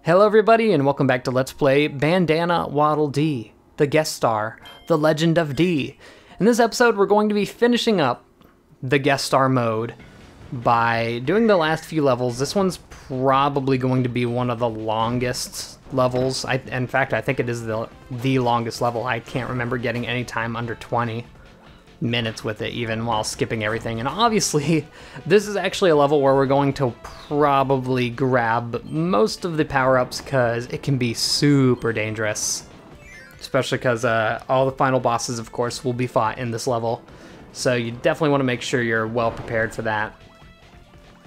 Hello everybody and welcome back to Let's Play Bandana Waddle Dee, the guest star, the Legend of Dee. In this episode we're going to be finishing up the guest star mode by doing the last few levels. This one's probably going to be one of the longest levels. In fact, I think it is the longest level. I can't remember getting any time under 20 minutes with it, even while skipping everything. And obviously this is actually a level where we're going to probably grab most of the power-ups because it can be super dangerous, especially because all the final bosses, of course, will be fought in this level, so you definitely want to make sure you're well prepared for that.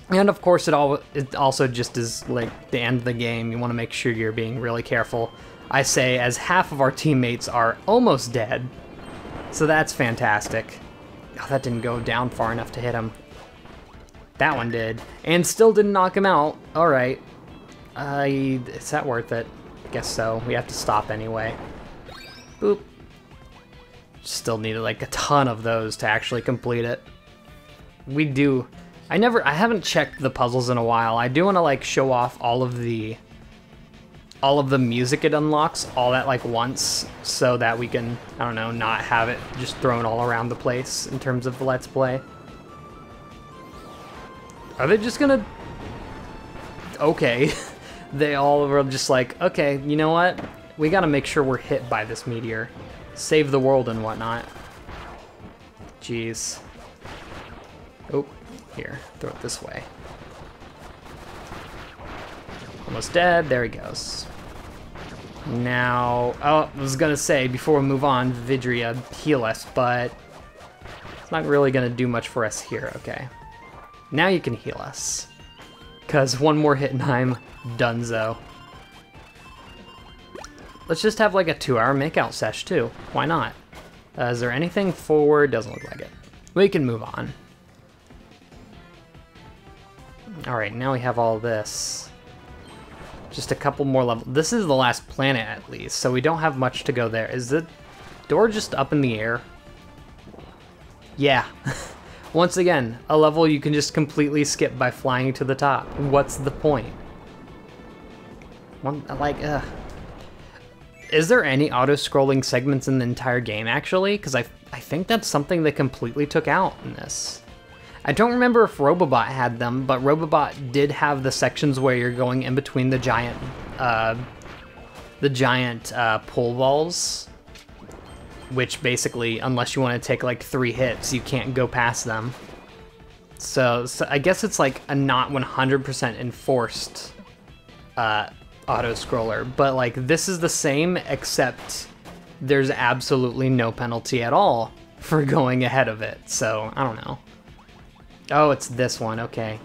And of course it also just is like the end of the game. You want to make sure you're being really careful, I say, as half of our teammates are almost dead. So that's fantastic. Oh, that didn't go down far enough to hit him. That one did. And still didn't knock him out. Alright. Is that worth it? I guess so. We have to stop anyway. Boop. Still needed like a ton of those to actually complete it. We do. I haven't checked the puzzles in a while. I do want to like show off all of the music it unlocks all at like once, so that we can, I don't know, not have it just thrown all around the place in terms of the Let's Play. Are they just gonna... Okay. They all were just like, okay, you know what? We gotta make sure we're hit by this meteor. Save the world and whatnot. Jeez. Oh, here, throw it this way. Almost dead, there he goes. Now, oh, I was gonna say, before we move on, Vidria, heal us, but it's not really gonna do much for us here, okay. Now you can heal us, because one more hit and I'm donezo. Let's just have like a 2-hour makeout sesh too, why not? Is there anything forward? Doesn't look like it. We can move on. Alright, now we have all this. Just a couple more levels. This is the last planet at least, so we don't have much to go there. Is the door just up in the air? Yeah. Once again, a level you can just completely skip by flying to the top. What's the point? Is there any auto-scrolling segments in the entire game, actually? Because I think that's something they completely took out in this. I don't remember if Robobot had them, but Robobot did have the sections where you're going in between the giant pull balls, which basically, unless you want to take like 3 hits, you can't go past them. So I guess it's like a not 100% enforced auto-scroller, but like this is the same, except there's absolutely no penalty at all for going ahead of it, so I don't know. Oh, it's this one, okay.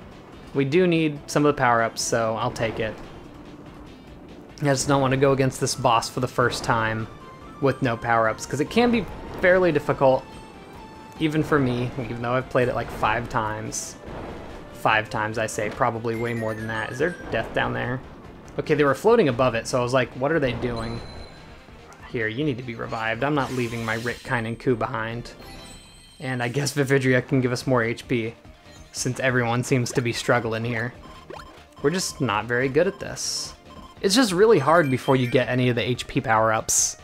We do need some of the power-ups, so I'll take it. I just don't want to go against this boss for the first time with no power-ups, because it can be fairly difficult, even for me, even though I've played it like 5 times. 5 times, I say, probably way more than that. Is there death down there? Okay, they were floating above it, so I was like, what are they doing? Here, you need to be revived. I'm not leaving my Rick, Kine, and Ku behind. And I guess Vividria can give us more HP, since everyone seems to be struggling here. We're just not very good at this. It's just really hard before you get any of the HP power-ups.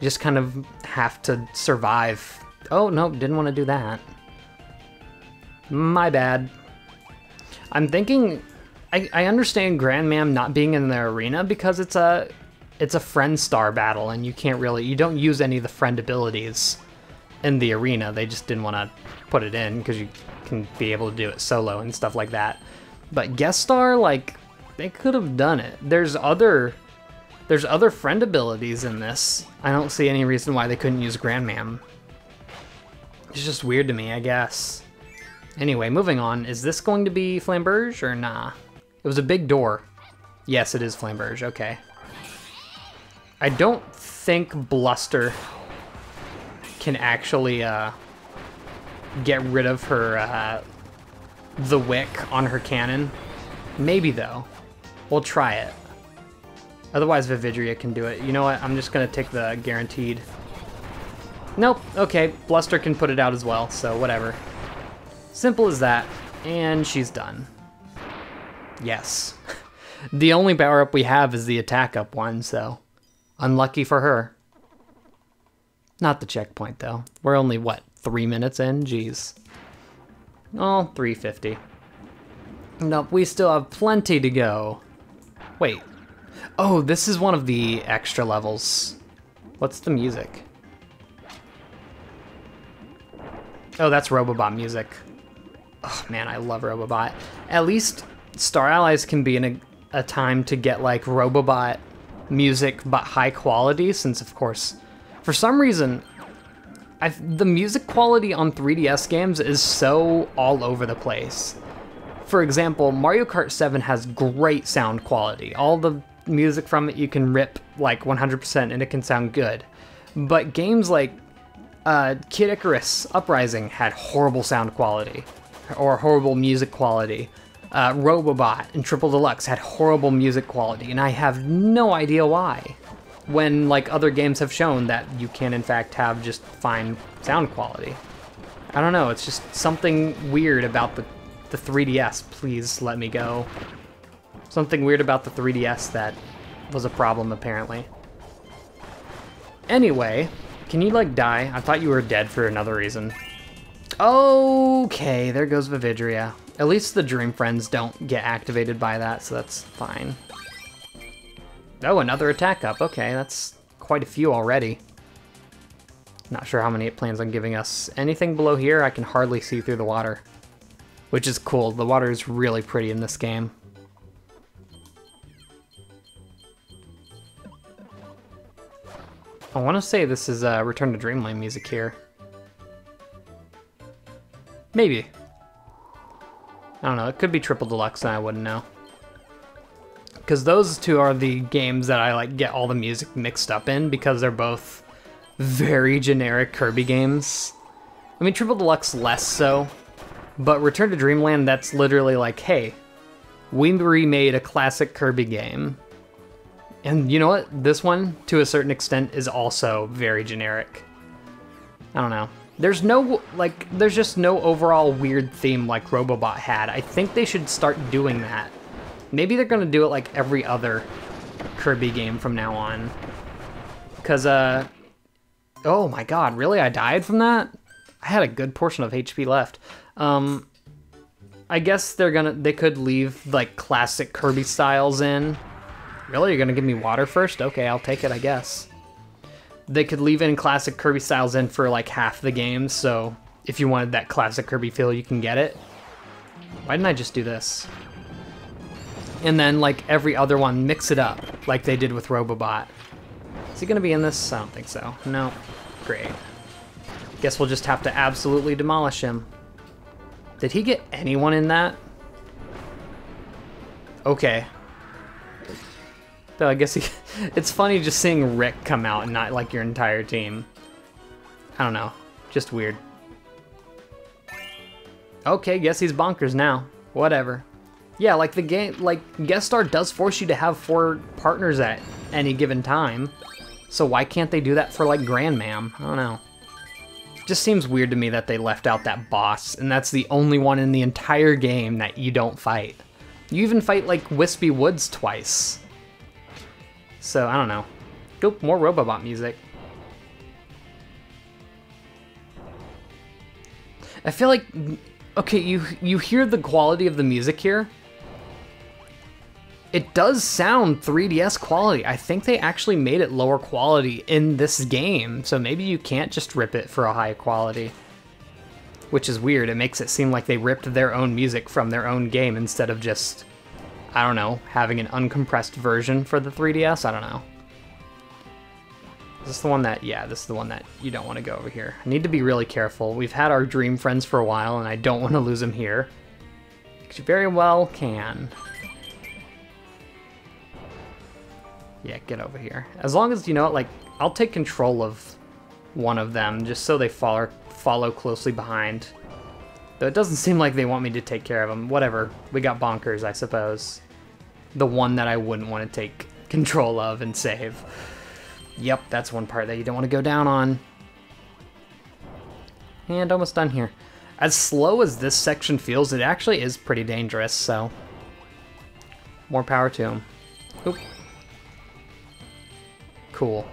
You just kind of have to survive. Oh, no, didn't want to do that. My bad. I'm thinking... I understand Grandmam not being in the arena because it's a friend star battle, and you don't use any of the friend abilities in the arena. They just didn't want to put it in because you can be able to do it solo and stuff like that. But guest star, like, they could have done it. There's other friend abilities in this. I don't see any reason why they couldn't use Grandmam. It's just weird to me, I guess. Anyway, moving on. Is this going to be Flamberge or nah? It was a big door. Yes, it is Flamberge, okay. I don't think Bluster can actually get rid of her the wick on her cannon. Maybe though. We'll try it. Otherwise Vividria can do it. You know what? I'm just gonna take the guaranteed. Nope. Okay, Bluster can put it out as well, so whatever. Simple as that. And she's done. Yes. The only power-up we have is the attack-up one, so unlucky for her. Not the checkpoint, though. We're only, what, 3 minutes in? Jeez. Oh, 350. Nope, we still have plenty to go. Wait. Oh, this is one of the extra levels. What's the music? Oh, that's Robobot music. Oh, man, I love Robobot. At least Star Allies can be in a time to get, like, Robobot music, but high quality, since, of course, for some reason, the music quality on 3DS games is so all over the place. For example, Mario Kart 7 has great sound quality. All the music from it you can rip, like, 100% and it can sound good. But games like Kid Icarus Uprising had horrible sound quality, or horrible music quality. Robobot and Triple Deluxe had horrible music quality, and I have no idea why. When, like, other games have shown that you can, in fact, have just fine sound quality. I don't know, it's just something weird about the 3DS. Please let me go. Something weird about the 3DS that was a problem, apparently. Anyway, can you, like, die? I thought you were dead for another reason. Okay, there goes Vividria. At least the Dream Friends don't get activated by that, so that's fine. Oh, another attack up. Okay, that's quite a few already. Not sure how many it plans on giving us. Anything below here, I can hardly see through the water. Which is cool. The water is really pretty in this game. I want to say this is Return to Dreamland music here. Maybe. I don't know, it could be Triple Deluxe and I wouldn't know. Because those two are the games that I like get all the music mixed up in because they're both very generic Kirby games. I mean, Triple Deluxe less so, but Return to Dreamland, that's literally like, hey, we remade a classic Kirby game. And you know what? This one, to a certain extent, is also very generic. I don't know. There's no, like, there's just no overall weird theme like Robobot had. I think they should start doing that. Maybe they're gonna do it like every other Kirby game from now on. Cause, oh my god, really? I died from that? I had a good portion of HP left. I guess they could leave, like, classic Kirby styles in. Really? You're gonna give me water first? Okay, I'll take it, I guess. They could leave in classic Kirby styles in for, like, half the game, so if you wanted that classic Kirby feel, you can get it. Why didn't I just do this? And then, like, every other one, mix it up, like they did with Robobot. Is he gonna be in this? I don't think so. No. Great. Guess we'll just have to absolutely demolish him. Did he get anyone in that? Okay. So I guess it's funny just seeing Rick come out and not, like, your entire team. I don't know. Just weird. Okay, guess he's bonkers now. Whatever. Yeah, like, the game, like, Guest Star does force you to have 4 partners at any given time. So why can't they do that for, like, Grandmam? I don't know. Just seems weird to me that they left out that boss, and that's the only one in the entire game that you don't fight. You even fight, like, Wispy Woods twice. So, I don't know. Go, more Robobot music. I feel like, okay, you hear the quality of the music here. It does sound 3DS quality. I think they actually made it lower quality in this game, so maybe you can't just rip it for a high quality. Which is weird. It makes it seem like they ripped their own music from their own game instead of just, I don't know, having an uncompressed version for the 3DS? I don't know. Is this the one that, yeah, this is the one that you don't want to go over here. I need to be really careful. We've had our Dream Friends for a while, and I don't want to lose them here. Because you very well can. Yeah, get over here. As long as, you know, like, I'll take control of one of them, just so they follow closely behind. Though it doesn't seem like they want me to take care of them. Whatever. We got Bonkers, I suppose. The one that I wouldn't want to take control of and save. Yep, that's one part that you don't want to go down on. And almost done here. As slow as this section feels, it actually is pretty dangerous, so... More power to him. Oop. Cool.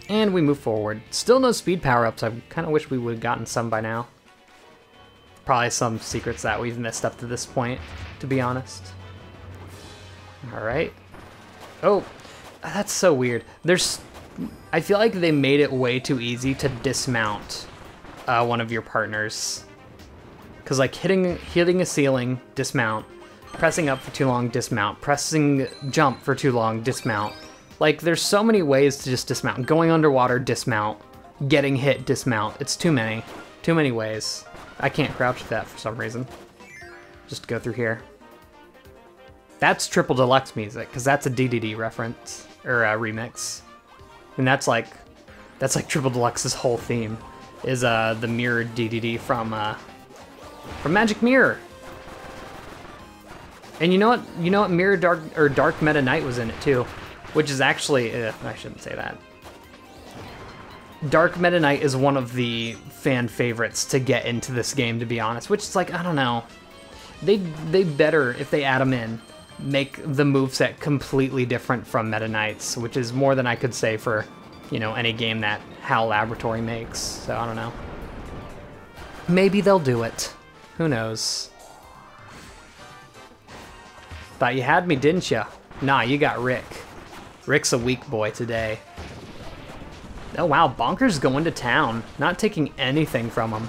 And we move forward. Still no speed power-ups. I kind of wish we would have gotten some by now. Probably some secrets that we've missed up to this point, to be honest. Alright. Oh, that's so weird. I feel like they made it way too easy to dismount one of your partners. Because like hitting a ceiling, dismount. Pressing up for too long, dismount. Pressing jump for too long, dismount. Like, there's so many ways to just dismount. Going underwater, dismount. Getting hit, dismount. It's too many. Too many ways. I can't crouch that for some reason. Just go through here. That's Triple Deluxe music, because that's a DDD reference, or a remix. And that's like Triple Deluxe's whole theme, is the mirrored DDD from Magic Mirror. And you know what? Mirror Dark Meta Knight was in it too, which is actually I shouldn't say that. Dark Meta Knight is one of the fan favorites to get into this game, to be honest. Which is like, I don't know, they better, if they add them in, make the moveset completely different from Meta Knight's, which is more than I could say for, you know, any game that HAL Laboratory makes. So I don't know. Maybe they'll do it. Who knows? Thought you had me, didn't ya? Nah, you got Rick. Rick's a weak boy today. Oh wow, Bonker's going to town. Not taking anything from him.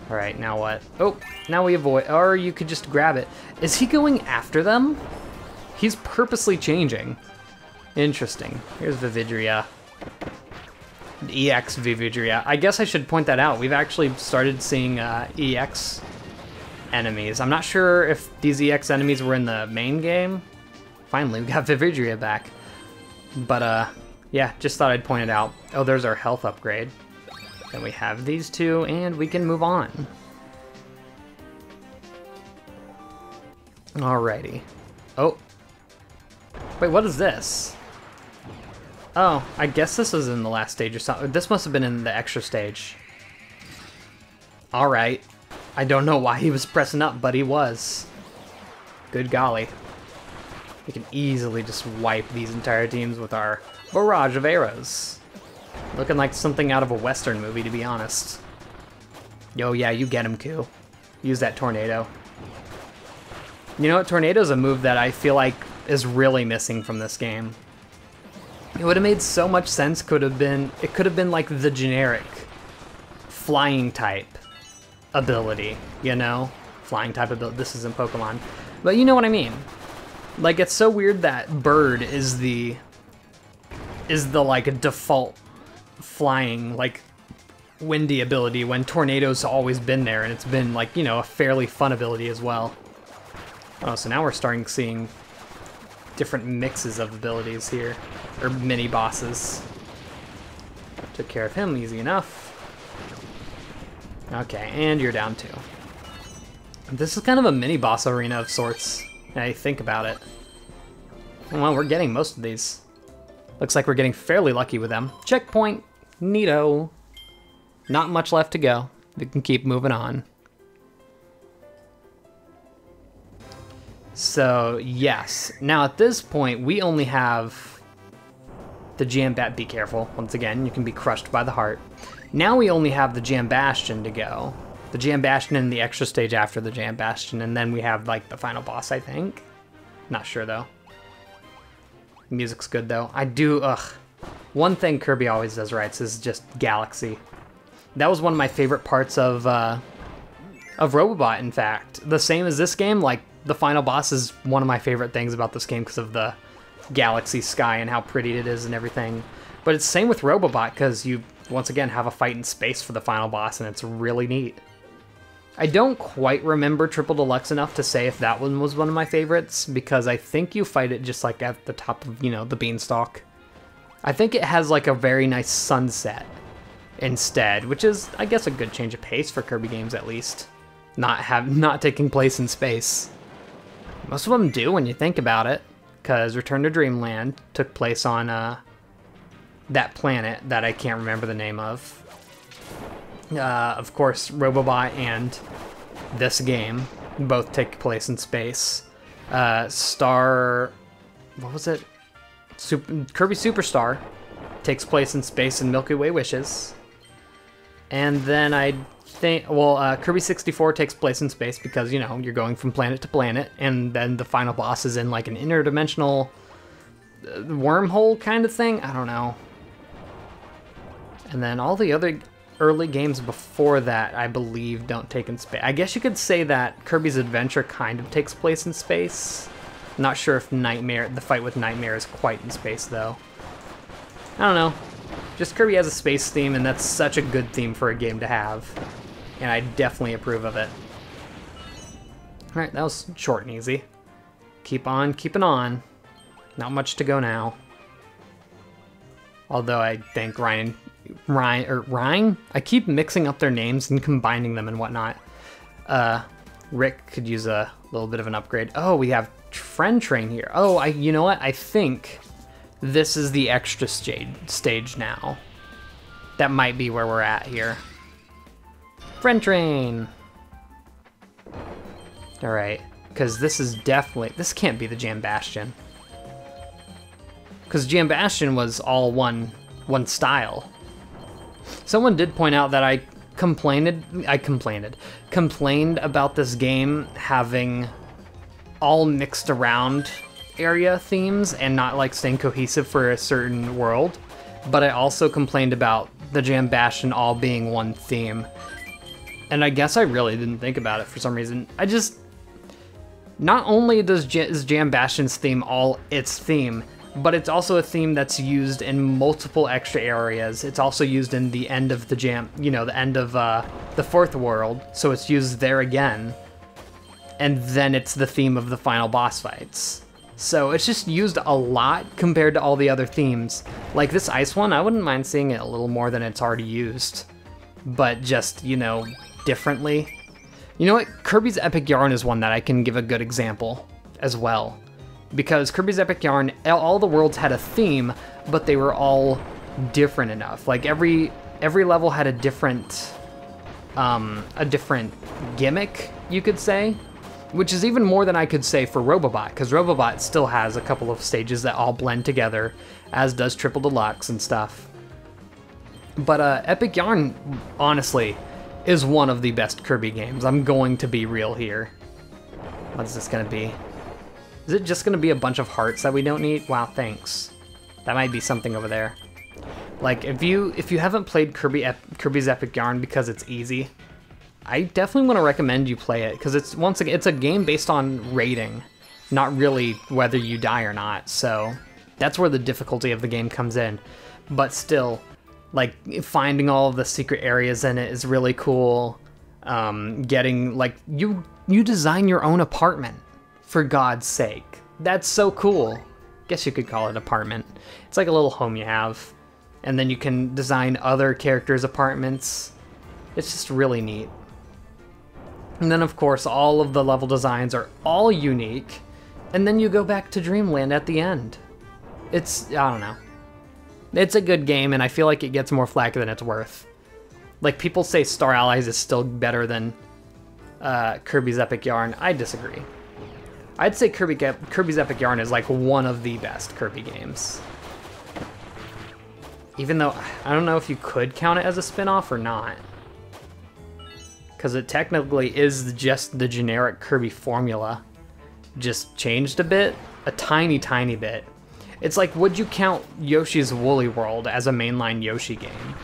Alright, now what? Oh, now we avoid, or you could just grab it. Is he going after them? He's purposely changing. Interesting. Here's Vividria. EX Vividria. I guess I should point that out. We've actually started seeing EX enemies. I'm not sure if these EX enemies were in the main game. Finally, we got Vividria back. But, yeah, just thought I'd point it out. Oh, there's our health upgrade. Then we have these two, and we can move on. Alrighty. Oh. Wait, what is this? Oh, I guess this was in the last stage or something. This must have been in the extra stage. Alright. I don't know why he was pressing up, but he was. Good golly. We can easily just wipe these entire teams with our barrage of arrows. Looking like something out of a Western movie, to be honest. Yo, yeah, you get him, Koo. Use that tornado. You know what? Tornado's a move that I feel like is really missing from this game. It would have made so much sense. It could have been like the generic flying type ability, you know? Flying type ability. This isn't Pokemon. But you know what I mean. Like, it's so weird that Bird is the like default flying, like, windy ability when Tornado's always been there, and it's been like, you know, a fairly fun ability as well. Oh, so now we're starting seeing different mixes of abilities here, or mini bosses. Took care of him easy enough. Okay, and you're down too. This is kind of a mini boss arena of sorts, now you think about it. Well, we're getting most of these. Looks like we're getting fairly lucky with them. Checkpoint, neato. Not much left to go. We can keep moving on. So, yes. Now at this point, we only have the Jam Bat. Be careful. Once again, you can be crushed by the heart. Now we only have the Jam Bastion to go. The Jam Bastion and the extra stage after the Jam Bastion, and then we have, like, the final boss, I think. Not sure, though. Music's good, though. I do, one thing Kirby always does right is just Galaxy. That was one of my favorite parts of Robobot, in fact. The same as this game, like, the final boss is one of my favorite things about this game because of the galaxy sky and how pretty it is and everything. But it's the same with Robobot because you, once again, have a fight in space for the final boss, and it's really neat. I don't quite remember Triple Deluxe enough to say if that one was one of my favorites, because I think you fight it just like at the top of, you know, the beanstalk. I think it has like a very nice sunset instead, which is, I guess, a good change of pace for Kirby games at least. Not taking place in space. Most of them do when you think about it, because Return to Dreamland took place on that planet that I can't remember the name of. Of course, Robobot and this game both take place in space. What was it? Kirby Superstar takes place in space and Milky Way wishes. And then I think, well, Kirby 64 takes place in space because, you know, you're going from planet to planet, and then the final boss is in like an interdimensional wormhole kind of thing. I don't know. And then all the other early games before that, I believe, don't take in space. I guess you could say that Kirby's Adventure kind of takes place in space. Not sure if the fight with Nightmare is quite in space, though. I don't know. Just Kirby has a space theme, and that's such a good theme for a game to have. And I definitely approve of it. Alright, that was short and easy. Keep on keeping on. Not much to go now. Although I think Ryan, I keep mixing up their names and combining them and whatnot. Rick could use a little bit of an upgrade. Oh, we have Friend Train here. Oh, you know what? I think this is the extra stage now. That might be where we're at here. Friend Train. All right, because this can't be the Jam Bastion. Because Jam Bastion was all one style. Someone did point out that I complained about this game having all mixed around area themes and not like staying cohesive for a certain world. But I also complained about the Jam Bastion all being one theme. And I guess I really didn't think about it for some reason. Not only is Jam Bastion's theme all its theme, but it's also a theme that's used in multiple extra areas. It's also used in the end of the the end of the fourth world, so it's used there again. And then it's the theme of the final boss fights. So it's just used a lot compared to all the other themes. Like this ice one, I wouldn't mind seeing it a little more than it's already used. But just, you know, differently. You know what? Kirby's Epic Yarn is one that I can give a good example as well. Because Kirby's Epic Yarn, all the worlds had a theme, but they were all different enough. Like every level had a different gimmick, you could say, which is even more than I could say for Robobot, because Robobot still has a couple of stages that all blend together, as does Triple Deluxe and stuff. But Epic Yarn, honestly, is one of the best Kirby games. I'm going to be real here. What's this gonna be? Is it just gonna be a bunch of hearts that we don't need? Wow, thanks. That might be something over there. Like, if you haven't played Kirby's Epic Yarn because it's easy, I definitely want to recommend you play it, because it's a game based on rating, not really whether you die or not. So that's where the difficulty of the game comes in. But still, like, finding all of the secret areas in it is really cool. Getting, like, you design your own apartment, for God's sake. That's so cool. Guess you could call it apartment. It's like a little home you have. And then you can design other characters' apartments. It's just really neat. And then, of course, all of the level designs are all unique. And then you go back to Dreamland at the end. I don't know. It's a good game, and I feel like it gets more flack than it's worth. Like, people say Star Allies is still better than Kirby's Epic Yarn. I disagree. I'd say Kirby's Epic Yarn is like one of the best Kirby games. Even though, I don't know if you could count it as a spin-off or not. Because it technically is just the generic Kirby formula. Just changed a bit. A tiny, tiny bit. It's like, would you count Yoshi's Woolly World as a mainline Yoshi game?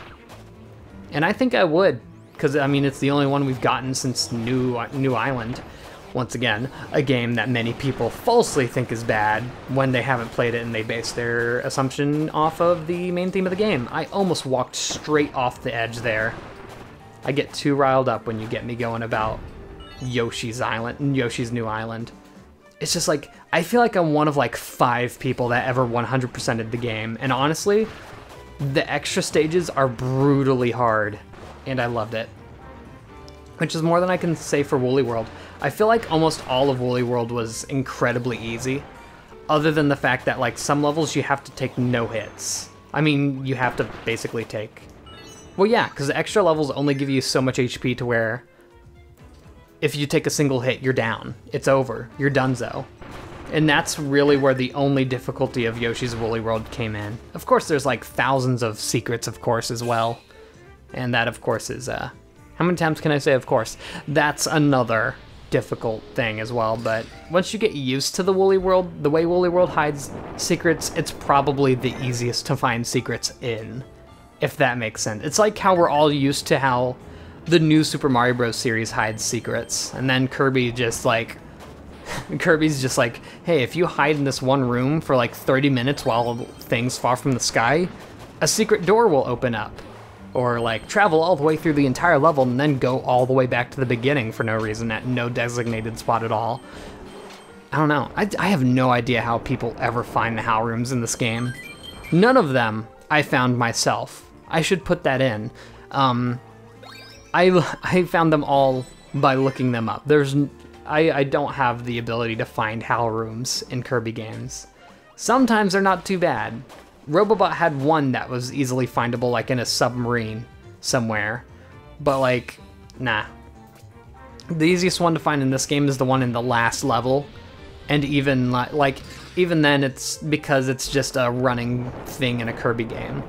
And I think I would. Because, I mean, it's the only one we've gotten since New Island. Once again, a game that many people falsely think is bad when they haven't played it and they base their assumption off of the main theme of the game. I almost walked straight off the edge there. I get too riled up when you get me going about Yoshi's Island and Yoshi's New Island. It's just like, I feel like I'm one of like 5 people that ever 100%ed the game. And honestly, the extra stages are brutally hard. And I loved it. Which is more than I can say for Woolly World. I feel like almost all of Woolly World was incredibly easy. Other than the fact that like some levels you have to take no hits. I mean, you have to basically take... Well, yeah, because the extra levels only give you so much HP to where if you take a single hit, you're down. It's over. You're donezo. And that's really where the only difficulty of Yoshi's Woolly World came in. Of course, there's like thousands of secrets, of course, as well. And that, of course, is, how many times can I say of course? That's another difficult thing as well, but once you get used to the Woolly World, the way Woolly World hides secrets, it's probably the easiest to find secrets in, if that makes sense. It's like how we're all used to how the new Super Mario Bros. Series hides secrets, and then Kirby's just like, hey, if you hide in this one room for like 30 minutes while things fall from the sky, a secret door will open up. Or like travel all the way through the entire level and then go all the way back to the beginning for no reason at no designated spot at all. I don't know. I have no idea how people ever find the HAL rooms in this game. None of them I found myself. I should put that in. I found them all by looking them up. I don't have the ability to find HAL rooms in Kirby games. Sometimes they're not too bad. Robobot had one that was easily findable, like in a submarine somewhere, but like, nah. The easiest one to find in this game is the one in the last level, and even even then it's because it's just a running thing in a Kirby game,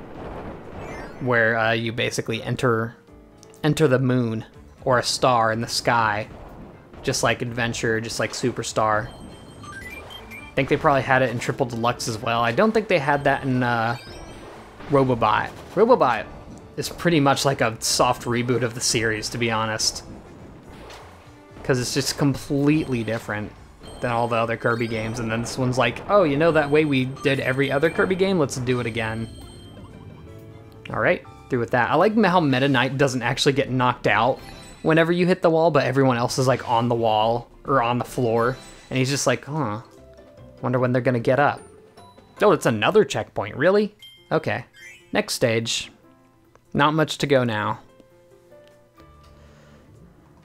where you basically enter the moon or a star in the sky, just like Adventure, just like Superstar. I think they probably had it in Triple Deluxe as well. I don't think they had that in Robobot. Robobot is pretty much like a soft reboot of the series, to be honest. Because it's just completely different than all the other Kirby games. And then this one's like, oh, you know that way we did every other Kirby game? Let's do it again. Alright, through with that. I like how Meta Knight doesn't actually get knocked out whenever you hit the wall, but everyone else is like on the wall or on the floor. And he's just like, huh. Wonder when they're gonna get up. Oh, it's another checkpoint, really? Okay, next stage. Not much to go now.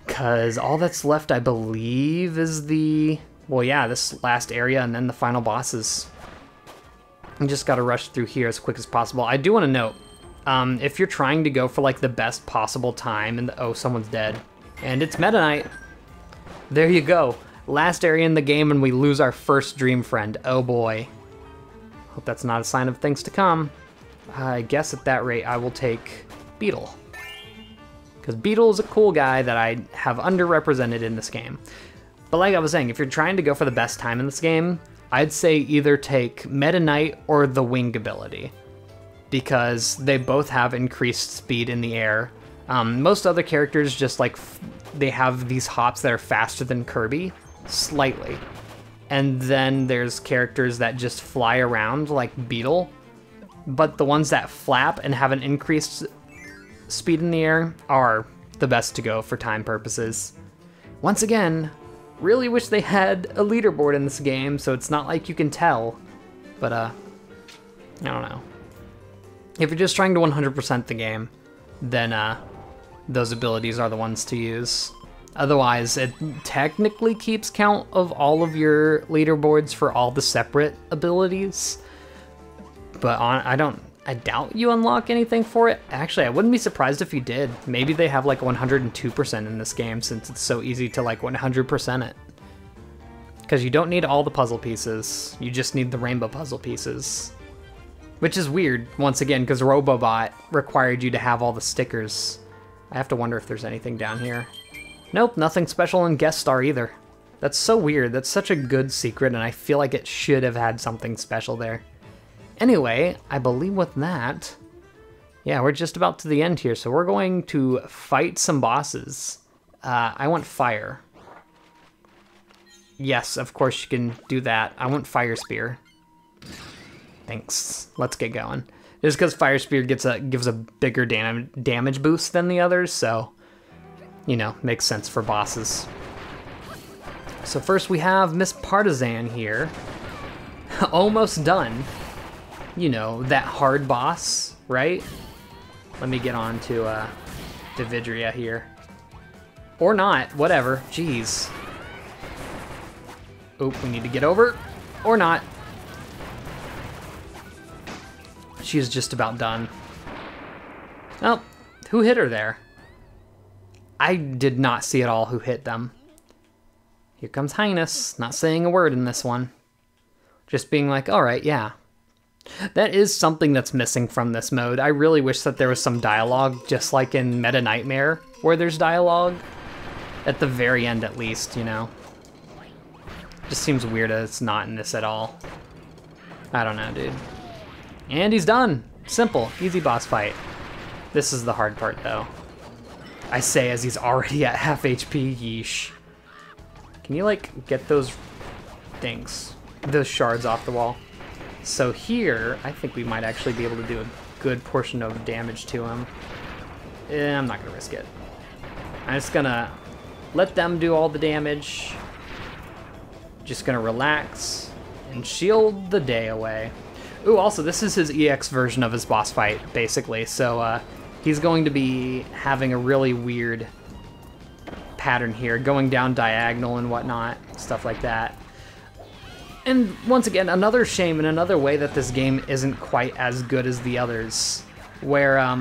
Cause all that's left, I believe, is the, well, yeah, this last area and then the final bosses. You just gotta rush through here as quick as possible. I do wanna note, if you're trying to go for like the best possible time and oh, someone's dead. And it's Meta Knight. There you go. Last area in the game and we lose our first dream friend. Oh boy. Hope that's not a sign of things to come. I guess at that rate I will take Beetle. Because Beetle is a cool guy that I have underrepresented in this game. But like I was saying, if you're trying to go for the best time in this game, I'd say either take Meta Knight or the Wing ability. Because they both have increased speed in the air. Most other characters just like, they have these hops that are faster than Kirby. Slightly. And then there's characters that just fly around like Beetle, but the ones that flap and have an increased speed in the air are the best to go for time purposes. Once again, really wish they had a leaderboard in this game so it's not like you can tell, but I don't know. If you're just trying to 100% the game, then those abilities are the ones to use. Otherwise, it technically keeps count of all of your leaderboards for all the separate abilities. But I doubt you unlock anything for it. Actually, I wouldn't be surprised if you did. Maybe they have like 102% in this game since it's so easy to like 100% it. Because you don't need all the puzzle pieces. You just need the rainbow puzzle pieces. Which is weird, once again, because Robobot required you to have all the stickers. I have to wonder if there's anything down here. Nope, nothing special in Guest Star either. That's so weird. That's such a good secret, and I feel like it should have had something special there. Anyway, I believe with that, yeah, we're just about to the end here, so we're going to fight some bosses. I want fire. Yes, of course you can do that. I want Fire Spear. Thanks. Let's get going. Just because Fire Spear gives a bigger damage boost than the others, so, you know, makes sense for bosses. So first we have Miss Partisan here. Almost done. You know, that hard boss, right? Let me get on to Dividria here. Or not, whatever. Jeez. Oop, we need to get over. Or not. She's just about done. Oh, who hit her there? I did not see at all who hit them. Here comes Highness, not saying a word in this one. Just being like, all right, yeah. That is something that's missing from this mode. I really wish that there was some dialogue, just like in Meta Nightmare, where there's dialogue. At the very end, at least, you know? Just seems weird that it's not in this at all. I don't know, dude. And he's done! Simple, easy boss fight. This is the hard part, though. I say as he's already at half HP, yeesh. Can you, like, get those things, those shards off the wall? So here, I think we might actually be able to do a good portion of damage to him. I'm not gonna risk it. I'm just gonna let them do all the damage. Just gonna relax and shield the day away. Ooh, also, this is his EX version of his boss fight, basically. So he's going to be having a really weird pattern here, going down diagonal and whatnot, stuff like that. And once again, another shame in another way that this game isn't quite as good as the others, where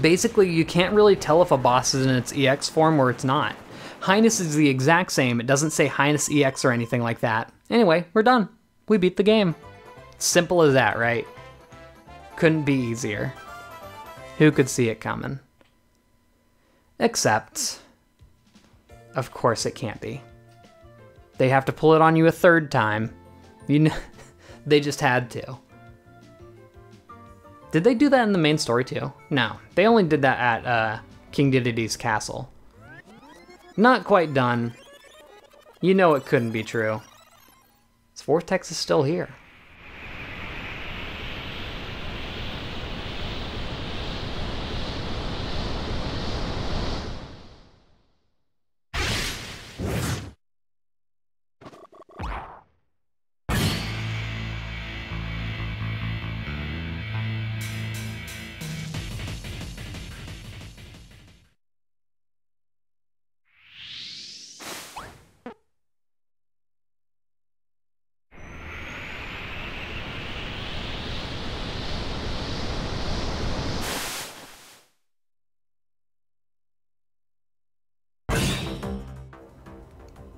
basically you can't really tell if a boss is in its EX form or it's not. Highness is the exact same. It doesn't say Highness EX or anything like that. Anyway, we're done. We beat the game. Simple as that, right? Couldn't be easier. Who could see it coming? Except, of course it can't be. They have to pull it on you a third time. You know, they just had to. Did they do that in the main story too? No, they only did that at King Dedede's castle. Not quite done. You know it couldn't be true. This vortex is still here.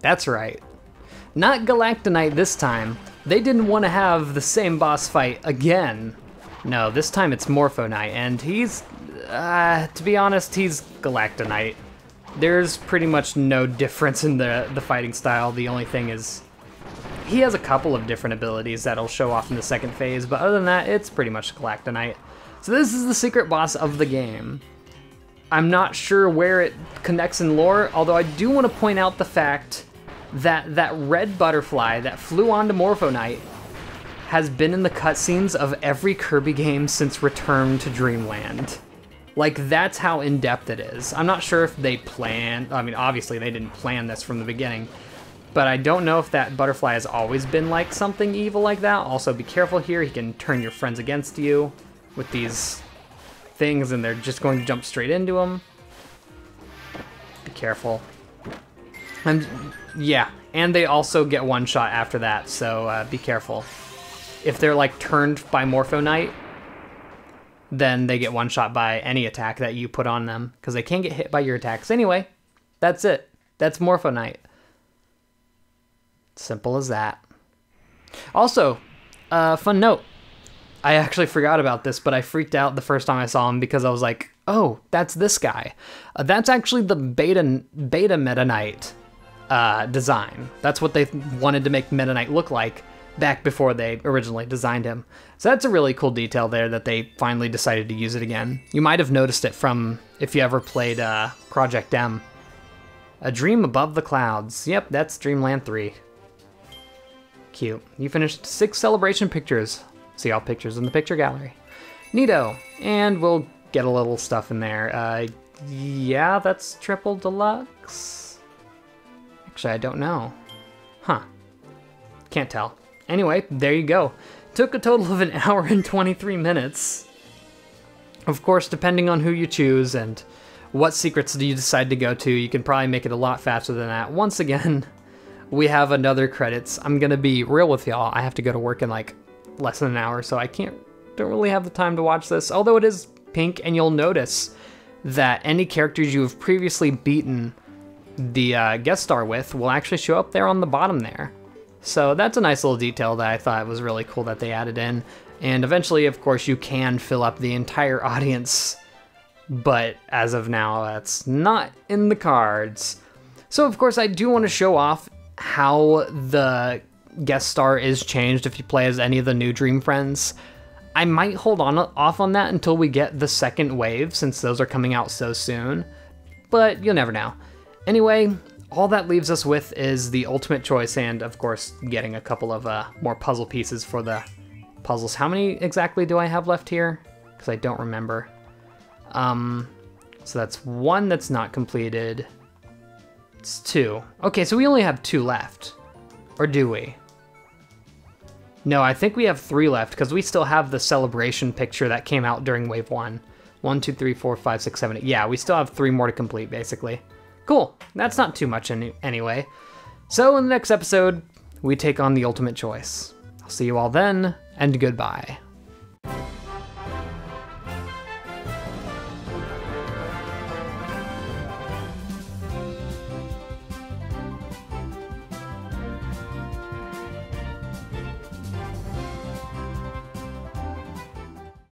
That's right. Not Galactonite this time. They didn't want to have the same boss fight again. No, this time it's Morpho Knight, and he's, to be honest, he's Galactonite. There's pretty much no difference in the fighting style. The only thing is, he has a couple of different abilities that'll show off in the second phase, but other than that, it's pretty much Galactonite. So this is the secret boss of the game. I'm not sure where it connects in lore, although I do want to point out the fact that that red butterfly that flew onto Morpho Knight has been in the cutscenes of every Kirby game since Return to Dreamland. Like, that's how in-depth it is. I'm not sure if they planned, I mean, obviously they didn't plan this from the beginning, but I don't know if that butterfly has always been like something evil like that. Also, be careful here, he can turn your friends against you with these things and they're just going to jump straight into them. Be careful. Yeah, and they also get one shot after that, so be careful. If they're like turned by Morpho Knight, then they get one shot by any attack that you put on them, because they can't get hit by your attacks. Anyway, that's it. That's Morpho Knight. Simple as that. Also, fun note. I actually forgot about this, but I freaked out the first time I saw him because I was like, oh, that's this guy. That's actually the beta Meta Knight design. That's what they wanted to make Meta Knight look like back before they originally designed him. So that's a really cool detail there that they finally decided to use it again. You might have noticed it from if you ever played Project M. A Dream Above the Clouds. Yep, that's Dreamland 3. Cute. You finished 6 celebration pictures. See all pictures in the picture gallery. Neato. And we'll get a little stuff in there. Yeah, that's triple deluxe. Actually, I don't know. Huh. Can't tell. Anyway, there you go. Took a total of 1 hour and 23 minutes. Of course, depending on who you choose and what secrets do you decide to go to, you can probably make it a lot faster than that. Once again, we have another credits. I'm gonna be real with y'all. I have to go to work in like less than an hour, so I don't really have the time to watch this. Although it is pink, and you'll notice that any characters you have previously beaten the guest star with will actually show up there on the bottom there. So that's a nice little detail that I thought was really cool that they added in. And eventually, of course, you can fill up the entire audience, but as of now, that's not in the cards. So of course, I do want to show off how the guest star is changed if you play as any of the new Dream Friends. I might hold off on that until we get the second wave, since those are coming out so soon, but you'll never know. Anyway, all that leaves us with is the ultimate choice, and of course, getting a couple of more puzzle pieces for the puzzles. How many exactly do I have left here? Because I don't remember. So that's one that's not completed. It's 2. Okay, so we only have 2 left. Or do we? No, I think we have 3 left, because we still have the celebration picture that came out during Wave 1. 1, 2, 3, 4, 5, 6, 7, 8. Yeah, we still have 3 more to complete, basically. Cool. That's not too much anyway. So in the next episode, we take on the ultimate choice. I'll see you all then, and goodbye.